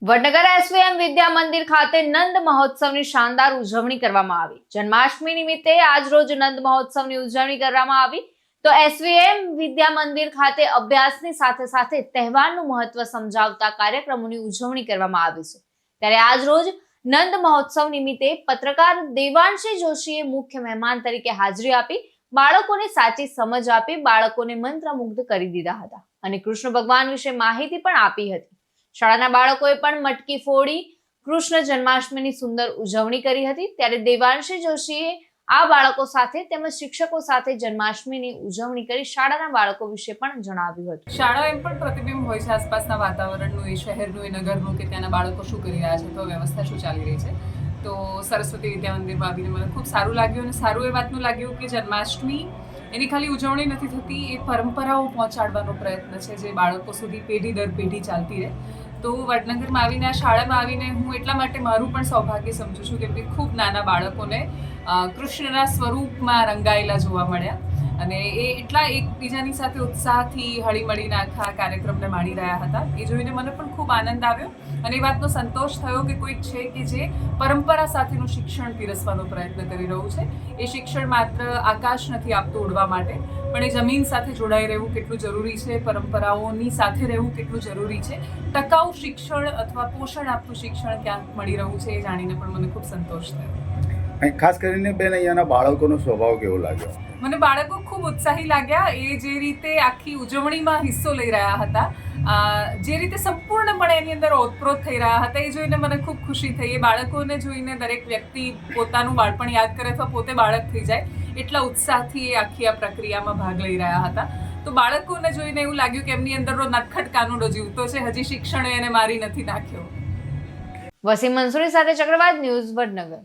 Vadnagar SVM Vidya Mandir ખાતે નંદ મહોત્સવની શાનદાર ઉજવણી કરવામાં આવી। જન્માષ્ટમી નિમિત્તે આજ રોજ નંદ મહોત્સવની ઉજવણી કરવામાં આવી તો એસવીએમ વિદ્યા મંદિર ખાતે અભ્યાસની સાથે સાથે તહેવારનું મહત્વ સમજાવતા કાર્યક્રમોની ઉજવણી કરવામાં આવી છે। ત્યારે આજ રોજ નંદ મહોત્સવ નિમિત્તે પત્રકાર દેવાંશી જોશીએ મુખ્ય મહેમાન તરીકે હાજરી આપી બાળકોને સાચી સમજ આપી બાળકોને મંત્રમુગ્ધ કરી દીધા હતા અને કૃષ્ણ ભગવાન વિશે માહિતી પણ આપી હતી। શાળાના બાળકોએ પણ મટકી ફોડી કૃષ્ણ જન્માષ્ટમીની સુંદર ઉજવણી કરી હતી। ત્યારે દેવાંશી જોશીએ આ બાળકો સાથે તેમજ શિક્ષકો સાથે જન્માષ્ટમીની ઉજવણી કરી શાળાના બાળકો વિશે પણ જણાવ્યું હતું। શાળા એમ પણ પ્રતિબિંબ હોય છે આસપાસના વાતાવરણનું, એ શહેરનું, એ નગરનું, કે ત્યાંના બાળકો શું કરી રહ્યા છે, તો વ્યવસ્થા શું ચાલી રહી છે। તો સરસ્વતી વિદ્યા મંદિરમાં આવીને મને ખૂબ સારું લાગ્યું અને સારું એ વાતનું લાગ્યું કે જન્માષ્ટમી એની ખાલી ઉજવણી નથી થતી, એ પરંપરાઓ પહોંચાડવાનો પ્રયત્ન છે જે બાળકો સુધી પેઢી દર પેઢી ચાલતી રહે। તો વડનગરમાં આવીને આ શાળામાં આવીને હું એટલા માટે મારું પણ સૌભાગ્ય સમજું છું કે ખૂબ નાના બાળકોને કૃષ્ણના સ્વરૂપમાં રંગાયેલા જોવા મળ્યા અને એ એટલા એકબીજાની સાથે ઉત્સાહથી હળીમળીને આખા કાર્યક્રમને માણી રહ્યા હતા। એ જોઈને મને પણ ખૂબ આનંદ આવ્યો અને એ વાતનો સંતોષ થયો કે કોઈક છે કે જે પરંપરા સાથેનું શિક્ષણ પીરસવાનો પ્રયત્ન કરી રહ્યું છે। એ શિક્ષણ માત્ર આકાશ નથી આપતું ઉડવા માટે, પણ એ જમીન સાથે જોડાઈ રહેવું કેટલું જરૂરી છે, પરંપરાઓની સાથે રહેવું કેટલું જરૂરી છે, ટકાઉ શિક્ષણ અથવા પોષણ આપતું શિક્ષણ ક્યાંક મળી રહ્યું છે, એ જાણીને પણ મને ખૂબ સંતોષ થયો। ખાસ કરીને બેન, અહીંયાના બાળકોનો સ્વભાવ કેવો લાગ્યો? મને બાળકો ખૂબ ઉત્સાહી લાગ્યા। એ જે રીતે આખી ઉજવણીમાં હિસ્સો લઈ રહ્યા હતા, જે રીતે સંપૂર્ણપણે એની અંદર ઓતપ્રોત થઈ રહ્યા હતા, એ જોઈને મને ખૂબ ખુશી થઈ। એ બાળકોને જોઈને દરેક વ્યક્તિ પોતાનું બાળપણ યાદ કરે અથવા પોતે બાળક થઈ જાય, એટલા ઉત્સાહથી એ આખી આ પ્રક્રિયામાં ભાગ લઈ રહ્યા હતા। તો બાળકોને જોઈને એવું લાગ્યું કે એમની અંદરનો નટખટ કાનુડો જીવતો છે, હજી શિક્ષણે એને મારી નથી નાખ્યો। વસીમ મંસૂરી સાથે ચક્રવાત ન્યૂઝ, વડનગર।